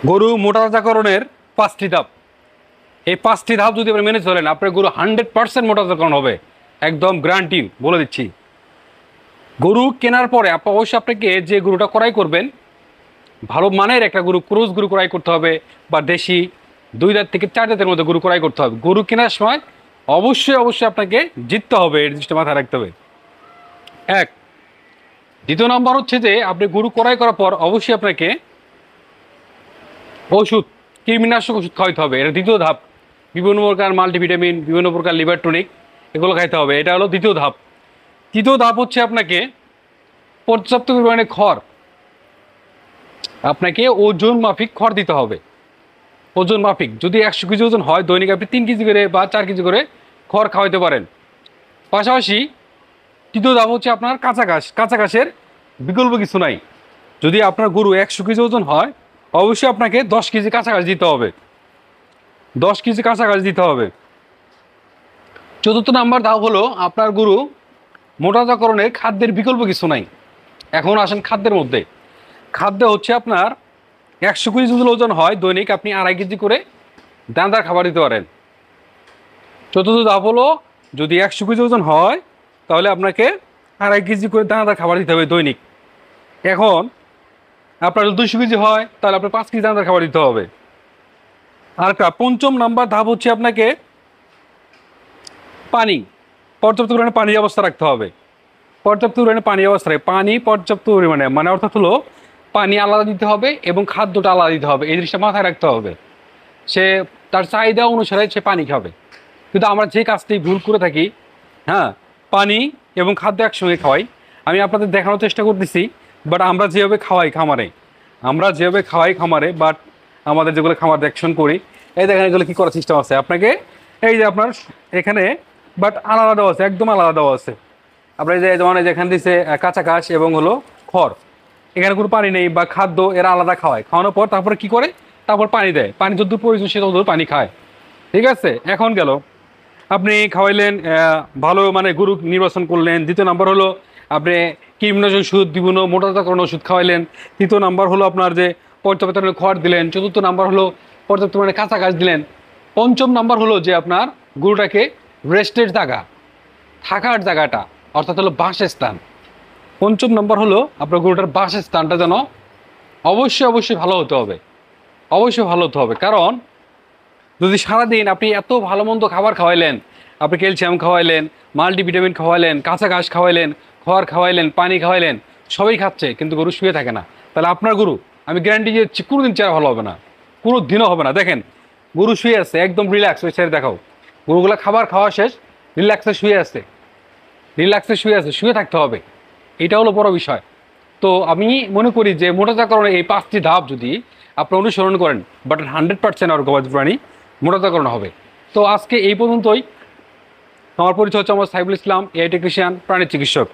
গরু মোটাতাজাকরণের ৫টি ধাপ। এই ৫টি ধাপ যদি আপনি মেনে চলেন, আপনার গরু 100% মোটাতাজাকরণ হবে, একদম গ্যারান্টি বলে দিচ্ছি। গরু কেনার পরে অবশ্যই আপনাকে যে গরুটা ক্রয় করবেন, ভালো মানের একটা গরু, ক্রস গরু ক্রয় করতে হবে, বা দেশি ২ দাঁত থেকে ৪ দাঁতের মধ্যে গরু ক্রয় করতে হবে। গরু কেনার সময় অবশ্যই আপনাকে জিততে হবে, এই জিনিসটা মাথায় রাখতে হবে। এক। দ্বিতীয় নম্বর হচ্ছে যে আপনি গরু ক্রয় করার পর অবশ্যই আপনাকে ওষুধ, কৃমিনাশক ওষুধ খাওয়াইতে হবে। এটা দ্বিতীয় ধাপ। বিভিন্ন প্রকার মাল্টিভিটামিন, বিভিন্ন প্রকার লিভার টনিক, এগুলো খাইতে হবে। এটা হলো দ্বিতীয় ধাপ। তৃতীয় ধাপ হচ্ছে আপনাকে পর্যাপ্ত পরিমাণে খড়, আপনাকে ওজন মাফিক খড় দিতে হবে। ওজন মাফিক যদি ১০০ কেজি ওজন হয়, দৈনিক আপনি ৩ কেজি করে বা ৪ কেজি করে খড় খাওয়াইতে পারেন। পাশাপাশি তৃতীয় ধাপ হচ্ছে আপনার কাঁচা ঘাস। কাঁচা ঘাসের বিকল্প কিছু নাই। যদি আপনার গরু ১০০ কেজি ওজন হয়, অবশ্যই আপনাকে ১০ কেজি কাঁচা ঘাস দিতে হবে। ১০ কেজি কাঁচা ঘাস দিতে হবে। চতুর্থ নাম্বার ধাপ হলো আপনার গরু মোটাতাজাকরণের খাদ্যের বিকল্প কিছু নাই। এখন আসেন খাদ্যের মধ্যে। খাদ্য হচ্ছে আপনার ১০০ কেজি যদি ওজন হয়, দৈনিক আপনি ২.৫ কেজি করে দানাদার খাবার দিতে পারেন। চতুর্থ ধাপ হলো যদি ১০০ কেজি ওজন হয়, তাহলে আপনাকে ২.৫ কেজি করে দানাদার খাবার দিতে হবে দৈনিক। এখন আপনার যদি ২০০ কেজি হয়, তাহলে আপনার ৫ কেজি দানাদার খাবার দিতে হবে। আর একটা পঞ্চম নাম্বার ধাপ হচ্ছে আপনাকে পানি, পর্যাপ্ত পরিমাণে পানির ব্যবস্থা রাখতে হবে। পর্যাপ্ত পরিমাণে পানির ব্যবস্থা রাখে, পানি পর্যাপ্ত পরিমাণে, মানে অর্থাৎ হলো পানি আলাদা দিতে হবে এবং খাদ্যটা আলাদা দিতে হবে। এই জিনিসটা মাথায় রাখতে হবে। সে তার চাহিদা অনুসারে সে পানি খাবে। কিন্তু আমরা যে কাজটি ভুল করে থাকি, হ্যাঁ, পানি এবং খাদ্য একসঙ্গে খাওয়াই। আমি আপনাদের দেখানোর চেষ্টা করতেছি, বাট আমরা যেভাবে খাওয়াই খামারে, বাট আমাদের যেগুলো খামার দেখশন করি, এই দেখেন এগুলো কী করার সিস্টেম আছে আপনাকে। এই যে আপনার এখানে বাট আলাদা দেওয়া আছে, একদম আলাদা দেওয়া আছে। আপনার যে যেমন যেখানে দিচ্ছে কাঁচা ঘাস এবং হলো খড়, এখানে কোনো পানি নেই বা খাদ্য, এরা আলাদা খাওয়ায়। খাওয়ানোর পর তারপরে কি করে, তারপর পানি দেয়। পানি যতদূর প্রয়োজন সে ততদূর পানি খায়। ঠিক আছে, এখন গেল আপনি খাওয়াইলেন, ভালো মানে গরু নির্বাচন করলেন। দ্বিতীয় নাম্বার হলো আপনি কীটনাশক ওষুধ, বিভিন্ন মোটাতাজাকরণ ওষুধ খাওয়াইলেন। তৃতীয় নাম্বার হলো আপনার যে পর্যাপ্ত পরিমাণে খড় দিলেন। চতুর্থ নাম্বার হলো পর্যাপ্ত পরিমাণে কাঁচা ঘাস দিলেন। পঞ্চম নাম্বার হলো যে আপনার গরুটাকে রেস্টের জায়গা, থাকার জায়গাটা, অর্থাৎ হলো বাসস্থান। পঞ্চম নম্বর হলো আপনার গরুটার বাসস্থানটা যেন অবশ্যই ভালো হতে হবে। অবশ্যই ভালো হতে হবে। কারণ যদি সারাদিন আপনি এত ভালো মন্দ খাবার খাওয়াইলেন, আপনি ক্যালসিয়াম খাওয়াইলেন, মাল্টিভিটামিন খাওয়াইলেন, কাঁচা ঘাস খাওয়াইলেন, খড় খাওয়াইলেন, পানি খাওয়াইলেন, সবই খাচ্ছে, কিন্তু গরু শুয়ে থাকে না, তাহলে আপনার গরু আমি গ্যারান্টি দিচ্ছি কোনোদিন চেহারা ভালো হবে না, কোনো দিনও হবে না। দেখেন গরু শুয়ে আছে, একদম রিল্যাক্স, ওই ছেড়ে দেখাও। গরুগুলো খাবার খাওয়া শেষ, রিল্যাক্সে শুয়ে আছে, শুয়ে থাকতে হবে। এটা হলো বড় বিষয়। তো আমি মনে করি যে মোটাতাজাকরণের এই ৫টি ধাপ যদি আপনি অনুসরণ করেন, বাট 100% আর গবাদি প্রাণী মোটাতাজাকরণ হবে। তো আজকে এই পর্যন্তই। আমার পরিচয় হচ্ছে আমার সাইফুল ইসলাম, এআই টেকনিশিয়ান, প্রাণী চিকিৎসক।